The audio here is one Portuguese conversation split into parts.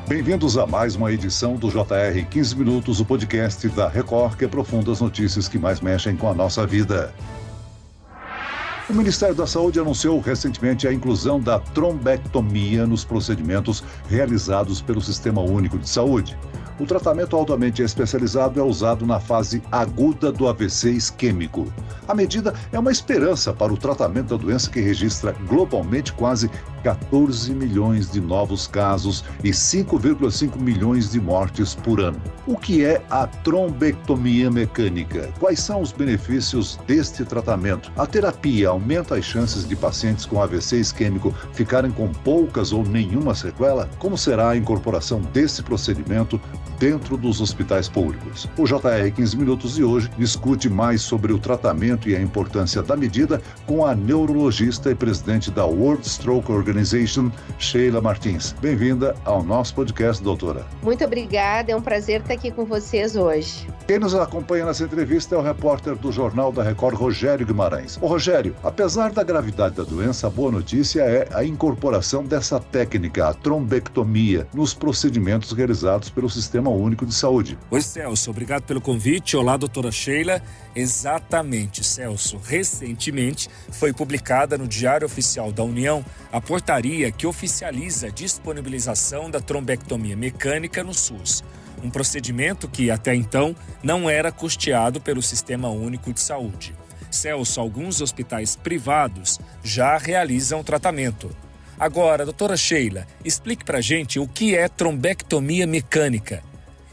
Bem-vindos a mais uma edição do JR 15 Minutos, o podcast da Record que aprofunda as notícias que mais mexem com a nossa vida. O Ministério da Saúde anunciou recentemente a inclusão da trombectomia nos procedimentos realizados pelo Sistema Único de Saúde. O tratamento altamente especializado é usado na fase aguda do AVC isquêmico. A medida é uma esperança para o tratamento da doença que registra globalmente quase 14 milhões de novos casos e 5,5 milhões de mortes por ano. O que é a trombectomia mecânica? Quais são os benefícios deste tratamento? A terapia aumenta as chances de pacientes com AVC isquêmico ficarem com poucas ou nenhuma sequela? Como será a incorporação desse procedimento dentro dos hospitais públicos? O JR 15 Minutos de hoje discute mais sobre o tratamento e a importância da medida com a neurologista e presidente da World Stroke Organization, Sheila Martins. Bem-vinda ao nosso podcast, doutora. Muito obrigada, é um prazer estar aqui com vocês hoje. Quem nos acompanha nessa entrevista é o repórter do Jornal da Record, Rogério Guimarães. Ô Rogério, apesar da gravidade da doença, a boa notícia é a incorporação dessa técnica, a trombectomia, nos procedimentos realizados pelo Sistema Único de Saúde. Oi, Celso, obrigado pelo convite. Olá, doutora Sheila. Exatamente, Celso. Recentemente foi publicada no Diário Oficial da União a portaria que oficializa a disponibilização da trombectomia mecânica no SUS. Um procedimento que, até então, não era custeado pelo Sistema Único de Saúde. Celso, alguns hospitais privados já realizam o tratamento. Agora, doutora Sheila, explique pra gente o que é trombectomia mecânica.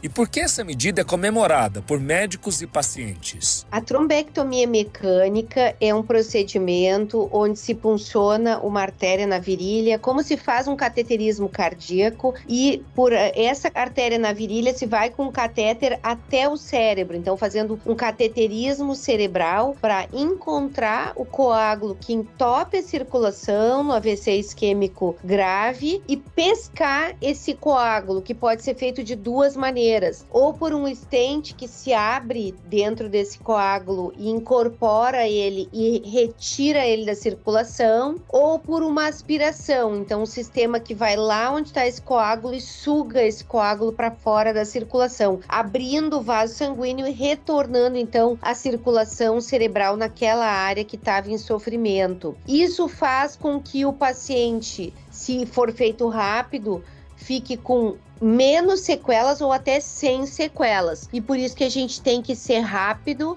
E por que essa medida é comemorada por médicos e pacientes? A trombectomia mecânica é um procedimento onde se punciona uma artéria na virilha, como se faz um cateterismo cardíaco, e por essa artéria na virilha se vai com um catéter até o cérebro, então fazendo um cateterismo cerebral para encontrar o coágulo que entope a circulação no AVC isquêmico grave e pescar esse coágulo, que pode ser feito de duas maneiras. Ou por um stent que se abre dentro desse coágulo e incorpora ele e retira ele da circulação, ou por uma aspiração, então um sistema que vai lá onde está esse coágulo e suga esse coágulo para fora da circulação, abrindo o vaso sanguíneo e retornando então a circulação cerebral naquela área que estava em sofrimento. Isso faz com que o paciente, se for feito rápido, fique com menos sequelas ou até sem sequelas. E por isso que a gente tem que ser rápido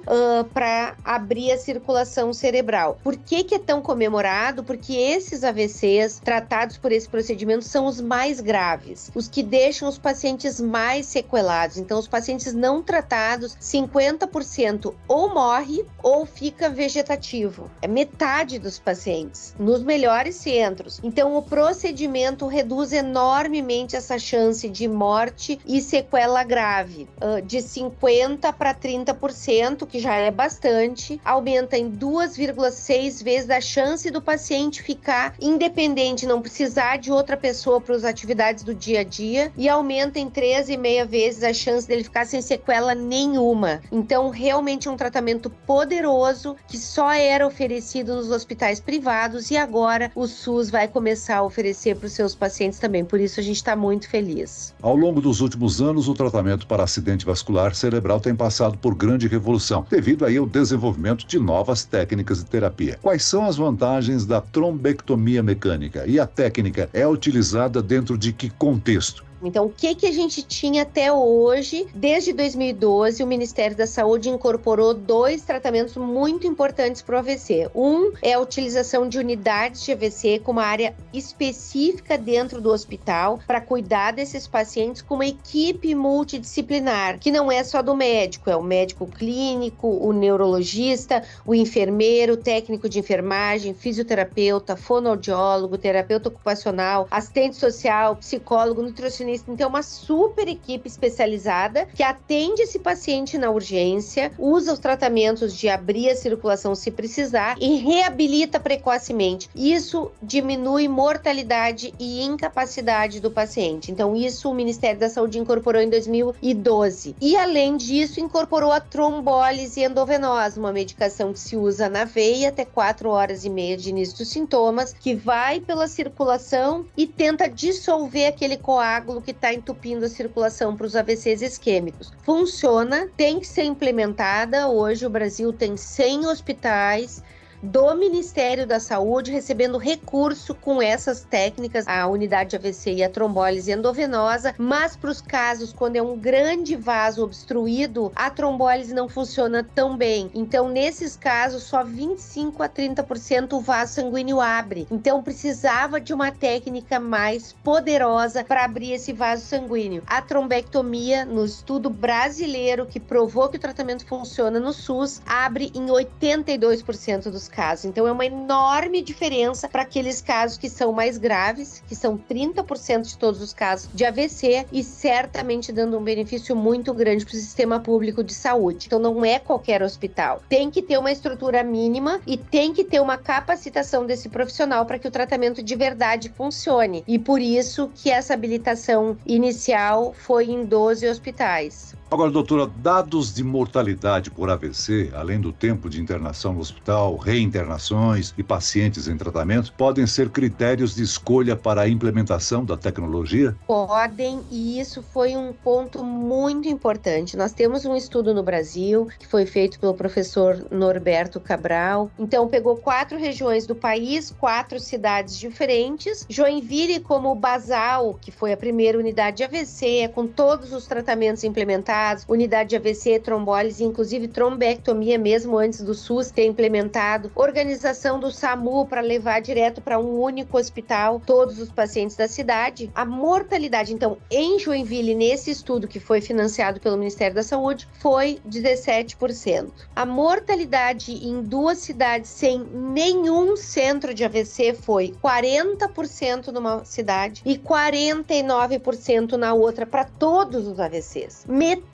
para abrir a circulação cerebral. Por que é tão comemorado? Porque esses AVCs tratados por esse procedimento são os mais graves, os que deixam os pacientes mais sequelados. Então, os pacientes não tratados, 50% ou morre ou fica vegetativo. É metade dos pacientes, nos melhores centros. Então, o procedimento reduz enormemente essa chance de morte e sequela grave, de 50% para 30%, que já é bastante, aumenta em 2,6 vezes a chance do paciente ficar independente, não precisar de outra pessoa para as atividades do dia a dia, e aumenta em 3,5 vezes a chance dele ficar sem sequela nenhuma. Então, realmente é um tratamento poderoso que só era oferecido nos hospitais privados e agora o SUS vai começar a oferecer para os seus pacientes também. Por isso a gente está muito feliz. Ao longo dos últimos anos, o tratamento para acidente vascular cerebral tem passado por grande revolução, devido aí ao desenvolvimento de novas técnicas de terapia. Quais são as vantagens da trombectomia mecânica? E a técnica é utilizada dentro de que contexto? Então, o que a gente tinha até hoje? Desde 2012, o Ministério da Saúde incorporou 2 tratamentos muito importantes para o AVC. Um é a utilização de unidades de AVC com uma área específica dentro do hospital para cuidar desses pacientes com uma equipe multidisciplinar, que não é só do médico, é o médico clínico, o neurologista, o enfermeiro, o técnico de enfermagem, fisioterapeuta, fonoaudiólogo, terapeuta ocupacional, assistente social, psicólogo, nutricionista. Então, uma super equipe especializada que atende esse paciente na urgência, usa os tratamentos de abrir a circulação se precisar e reabilita precocemente. Isso diminui mortalidade e incapacidade do paciente. Então, isso o Ministério da Saúde incorporou em 2012. E, além disso, incorporou a trombólise endovenosa, uma medicação que se usa na veia até 4 horas e meia de início dos sintomas, que vai pela circulação e tenta dissolver aquele coágulo coágulo que está entupindo a circulação para os AVCs isquêmicos. Funciona, tem que ser implementada. Hoje o Brasil tem 100 hospitais do Ministério da Saúde recebendo recurso com essas técnicas, a unidade de AVC e a trombólise endovenosa, mas para os casos quando é um grande vaso obstruído, a trombólise não funciona tão bem. Então, nesses casos, só 25 a 30% o vaso sanguíneo abre. Então, precisava de uma técnica mais poderosa para abrir esse vaso sanguíneo. A trombectomia, no estudo brasileiro que provou que o tratamento funciona no SUS, abre em 82% dos casos. Então, é uma enorme diferença para aqueles casos que são mais graves, que são 30% de todos os casos de AVC e certamente dando um benefício muito grande para o sistema público de saúde. Então, não é qualquer hospital. Tem que ter uma estrutura mínima e tem que ter uma capacitação desse profissional para que o tratamento de verdade funcione. E por isso que essa habilitação inicial foi em 12 hospitais. Agora, doutora, dados de mortalidade por AVC, além do tempo de internação no hospital, reinternações e pacientes em tratamento, podem ser critérios de escolha para a implementação da tecnologia? Podem, e isso foi um ponto muito importante. Nós temos um estudo no Brasil, que foi feito pelo professor Norberto Cabral. Então, pegou 4 regiões do país, 4 cidades diferentes. Joinville como basal, que foi a primeira unidade de AVC, com todos os tratamentos implementados, unidade de AVC, trombólise, inclusive trombectomia, mesmo antes do SUS ter implementado, organização do SAMU para levar direto para um único hospital todos os pacientes da cidade. A mortalidade, então, em Joinville, nesse estudo que foi financiado pelo Ministério da Saúde, foi 17%. A mortalidade em 2 cidades sem nenhum centro de AVC foi 40% numa cidade e 49% na outra, para todos os AVCs. Metade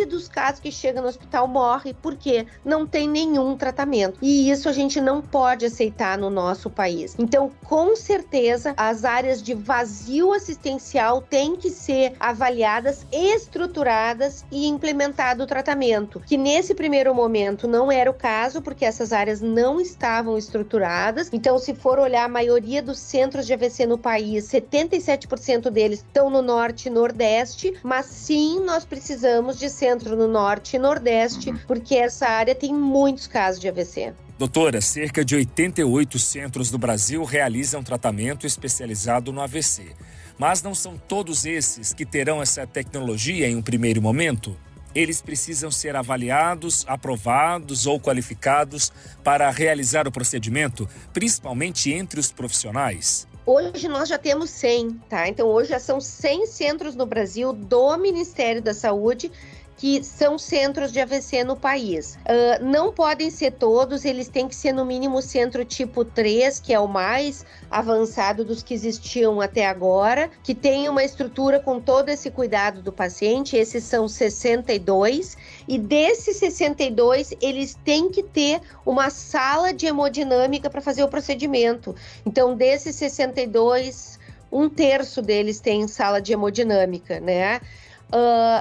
dos casos que chegam no hospital morre porque não tem nenhum tratamento. E isso a gente não pode aceitar no nosso país. Então, com certeza, as áreas de vazio assistencial têm que ser avaliadas, estruturadas e implementado o tratamento. Que nesse primeiro momento não era o caso, porque essas áreas não estavam estruturadas. Então, se for olhar a maioria dos centros de AVC no país, 77% deles estão no norte e nordeste, mas sim, nós precisamos de centro no norte e nordeste, porque essa área tem muitos casos de AVC. Doutora, cerca de 88 centros do Brasil realizam tratamento especializado no AVC. Mas não são todos esses que terão essa tecnologia em um primeiro momento? Eles precisam ser avaliados, aprovados ou qualificados para realizar o procedimento, principalmente entre os profissionais? Hoje nós já temos 100, tá? Então hoje já são 100 centros no Brasil do Ministério da Saúde que são centros de AVC no país. Não podem ser todos, eles têm que ser no mínimo centro tipo 3, que é o mais avançado dos que existiam até agora, que tem uma estrutura com todo esse cuidado do paciente. Esses são 62, e desses 62, eles têm que ter uma sala de hemodinâmica para fazer o procedimento. Então, desses 62, 1/3 deles tem sala de hemodinâmica, né?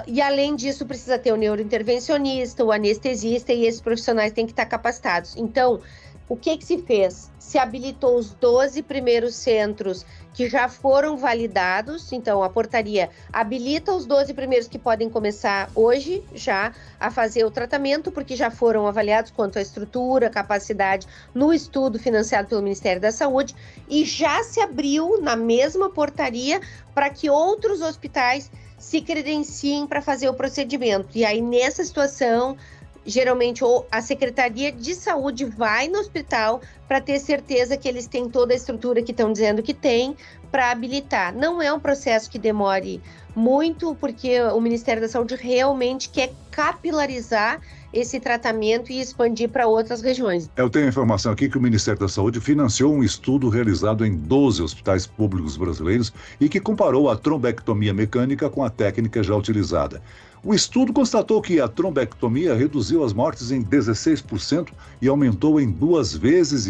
E além disso, precisa ter o neurointervencionista, o anestesista, e esses profissionais têm que estar capacitados. Então, o que se fez? Se habilitou os 12 primeiros centros que já foram validados. Então, a portaria habilita os 12 primeiros que podem começar hoje já a fazer o tratamento, porque já foram avaliados quanto à estrutura, capacidade, no estudo financiado pelo Ministério da Saúde, e já se abriu na mesma portaria para que outros hospitais se credenciem para fazer o procedimento. E aí, nessa situação, geralmente a Secretaria de Saúde vai no hospital para ter certeza que eles têm toda a estrutura que estão dizendo que tem para habilitar. Não é um processo que demore muito, porque o Ministério da Saúde realmente quer capilarizar esse tratamento e expandir para outras regiões. Eu tenho a informação aqui que o Ministério da Saúde financiou um estudo realizado em 12 hospitais públicos brasileiros e que comparou a trombectomia mecânica com a técnica já utilizada. O estudo constatou que a trombectomia reduziu as mortes em 16% e aumentou em 2,5 vezes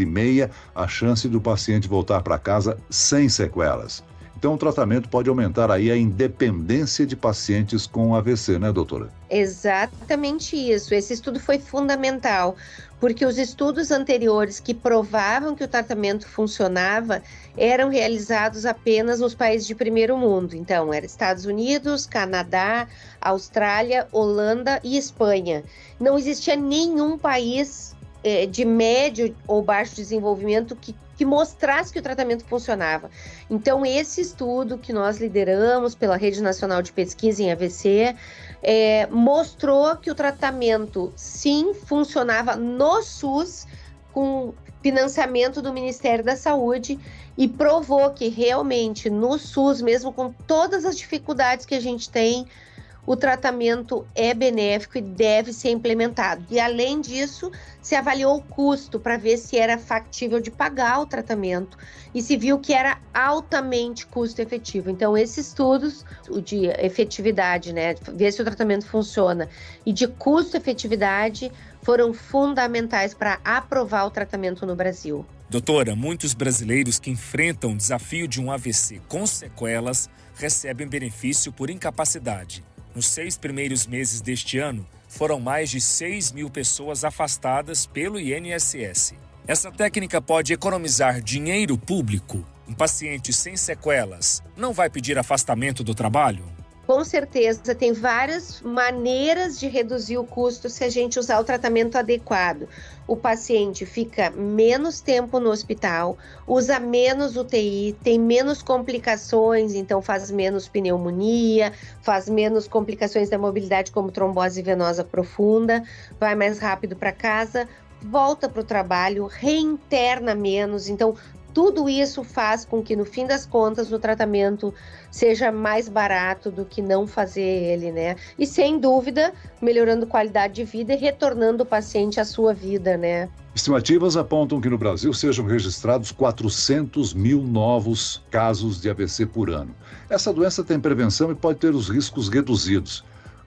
a chance do paciente voltar para casa sem sequelas. Então o tratamento pode aumentar aí a independência de pacientes com AVC, né, doutora? Exatamente isso. Esse estudo foi fundamental, porque os estudos anteriores que provavam que o tratamento funcionava eram realizados apenas nos países de primeiro mundo. Então, eram Estados Unidos, Canadá, Austrália, Holanda e Espanha. Não existia nenhum país de médio ou baixo desenvolvimento que mostrasse que o tratamento funcionava. Então, esse estudo que nós lideramos pela Rede Nacional de Pesquisa em AVC mostrou que o tratamento, sim, funcionava no SUS, com financiamento do Ministério da Saúde, e provou que realmente no SUS, mesmo com todas as dificuldades que a gente tem, o tratamento é benéfico e deve ser implementado. E, além disso, se avaliou o custo para ver se era factível de pagar o tratamento e se viu que era altamente custo-efetivo. Então, esses estudos, o de efetividade, né, ver se o tratamento funciona, e de custo-efetividade, foram fundamentais para aprovar o tratamento no Brasil. Doutora, muitos brasileiros que enfrentam o desafio de um AVC com sequelas recebem benefício por incapacidade. Nos 6 primeiros meses deste ano, foram mais de 6.000 pessoas afastadas pelo INSS. Essa técnica pode economizar dinheiro público. Um paciente sem sequelas não vai pedir afastamento do trabalho? Com certeza, tem várias maneiras de reduzir o custo se a gente usar o tratamento adequado. O paciente fica menos tempo no hospital, usa menos UTI, tem menos complicações, então faz menos pneumonia, faz menos complicações da mobilidade como trombose venosa profunda, vai mais rápido para casa, volta para o trabalho, reinterna menos, então tudo isso faz com que, no fim das contas, o tratamento seja mais barato do que não fazer ele, né? E, sem dúvida, melhorando qualidade de vida e retornando o paciente à sua vida, né? Estimativas apontam que no Brasil sejam registrados 400 mil novos casos de AVC por ano. Essa doença tem prevenção e pode ter os riscos reduzidos.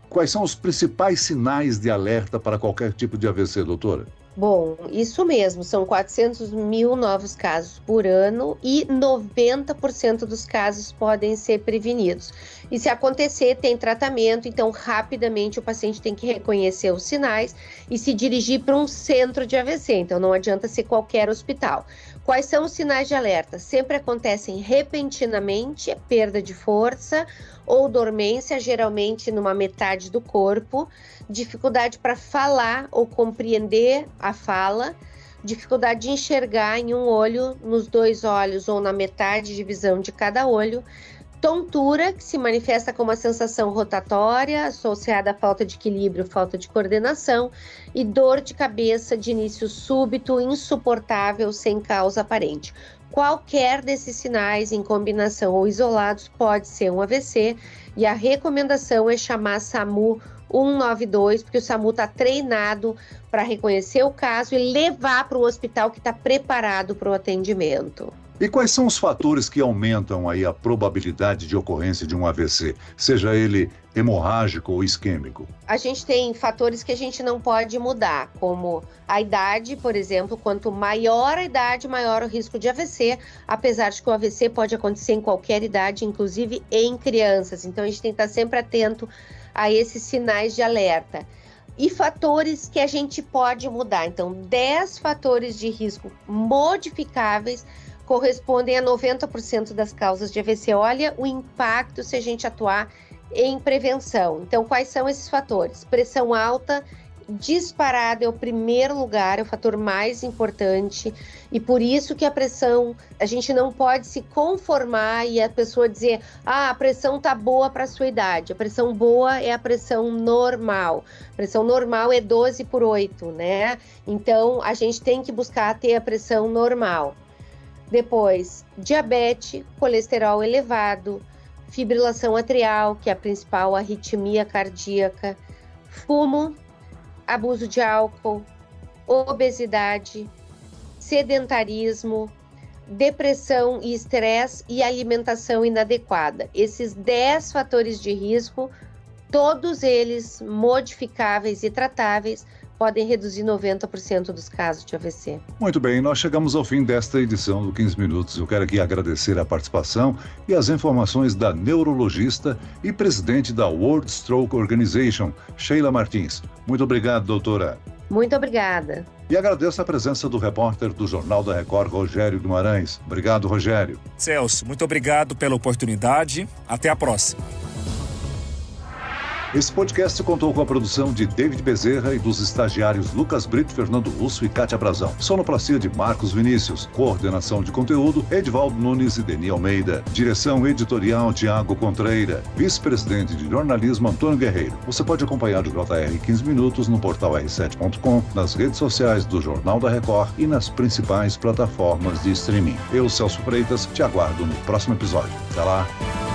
Quais são os principais sinais de alerta para qualquer tipo de AVC, doutora? Bom, isso mesmo, são 400 mil novos casos por ano e 90% dos casos podem ser prevenidos. E se acontecer, tem tratamento, então rapidamente o paciente tem que reconhecer os sinais e se dirigir para um centro de AVC, então não adianta ser qualquer hospital. Quais são os sinais de alerta? Sempre acontecem repentinamente, perda de força ou dormência, geralmente numa metade do corpo, dificuldade para falar ou compreender a fala, dificuldade de enxergar em um olho, nos 2 olhos ou na metade de visão de cada olho, tontura, que se manifesta como uma sensação rotatória associada à falta de equilíbrio, falta de coordenação, e dor de cabeça de início súbito, insuportável, sem causa aparente. Qualquer desses sinais, em combinação ou isolados, pode ser um AVC, e a recomendação é chamar SAMU 192, porque o SAMU está treinado para reconhecer o caso e levar para um hospital que está preparado para o atendimento. E quais são os fatores que aumentam aí a probabilidade de ocorrência de um AVC, seja ele hemorrágico ou isquêmico? A gente tem fatores que a gente não pode mudar, como a idade, por exemplo. Quanto maior a idade, maior o risco de AVC, apesar de que o AVC pode acontecer em qualquer idade, inclusive em crianças. Então a gente tem que estar sempre atento a esses sinais de alerta. E fatores que a gente pode mudar. Então, 10 fatores de risco modificáveis correspondem a 90% das causas de AVC. Olha o impacto se a gente atuar em prevenção. Então, quais são esses fatores? Pressão alta, disparada, é o primeiro lugar, é o fator mais importante, e por isso que a pressão, a gente não pode se conformar e a pessoa dizer, a pressão tá boa para a sua idade. A pressão boa é a pressão normal. A pressão normal é 12/8, né? Então, a gente tem que buscar ter a pressão normal. Depois, diabetes, colesterol elevado, fibrilação atrial, que é a principal arritmia cardíaca, fumo, abuso de álcool, obesidade, sedentarismo, depressão e estresse e alimentação inadequada. Esses 10 fatores de risco, todos eles modificáveis e tratáveis, podem reduzir 90% dos casos de AVC. Muito bem, nós chegamos ao fim desta edição do 15 Minutos. Eu quero aqui agradecer a participação e as informações da neurologista e presidente da World Stroke Organization, Sheila Martins. Muito obrigado, doutora. Muito obrigada. E agradeço a presença do repórter do Jornal da Record, Rogério Guimarães. Obrigado, Rogério. Celso, muito obrigado pela oportunidade. Até a próxima. Esse podcast contou com a produção de David Bezerra e dos estagiários Lucas Brito, Fernando Russo e Kátia Brazão. Sonoplastia de Marcos Vinícius. Coordenação de conteúdo, Edivaldo Nunes e Deni Almeida. Direção editorial, Tiago Contreira. Vice-presidente de jornalismo, Antônio Guerreiro. Você pode acompanhar o JR 15 Minutos no portal r7.com, nas redes sociais do Jornal da Record e nas principais plataformas de streaming. Eu, Celso Freitas, te aguardo no próximo episódio. Até lá!